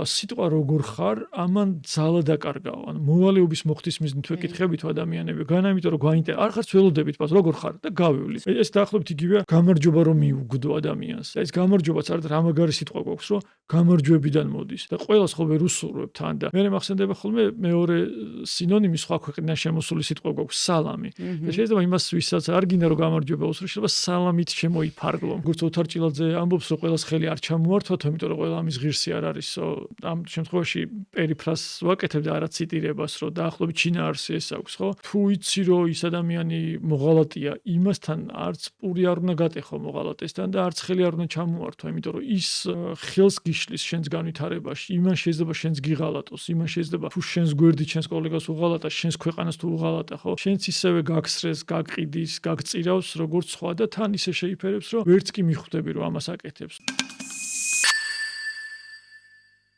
სიტყვა როგორ ხარ, ამან ძალა დაკარგაო. ანუ მოვალეობის მოხდის მიზნით ვეკითხები თუ ადამიანები, განა იმიტომ რომ გვაინტერესებს, არ ხარც ველოდებით მას როგორ ხარ და გავივლი. ეს დაახლოებით იგივეა გამარჯობა რომ მიუგდო ადამიანს. ეს გამარჯობაც არ და რამაგარი სიტყვა გვაქვს, რომ გამარჯვებიდან მოდის და ყველას ხოლმე რუსულობთ თან და მე მახსენდება ხოლმე მეორე სინონიმი სხვა ქვეყნიდან შემოსული სიტყვა გვაქვს სალამი. და შეიძლება იმას ვისაც არ გინდა რომ გამარჯვება უსრო, შეიძლება სალამით შემოიფარგლო. როგორც ოთარ ჭილაძე ამბობს, რომ ყველას ხელი არ ჩამოართვათო, იმიტომ რომ ყველა ამის ღირსი არ არისო. ამ შემთხვევაში პერიფრას ვაკეთებ და არა ციტირებას, რომ დაახლოებით შინაარსი ეს აქვს, ხო? თუ იცი რომ ის ადამიანი მოღალატეა, იმასთან არც პური არ უნდა გატეხო მოღალატესთან და არც ხელი არ უნდა ჩამოართვა, იმიტომ რომ ის ხელს გიშლის შენს განვითარებაში, იმან შეიძლება შენს გიღალატოს, იმან შეიძლება თუ შენს გვერდით შენს კოლეგას უღალატა, შენს ქვეყანას თუ უღალატა, ხო? შენც ისევე გაგსრეს, გაგყიდის, გაგწირავს, როგორც სხვა და თან ისე შეიფერებს, რომ ვერც კი მიხვდები რომ ამას აკეთებს.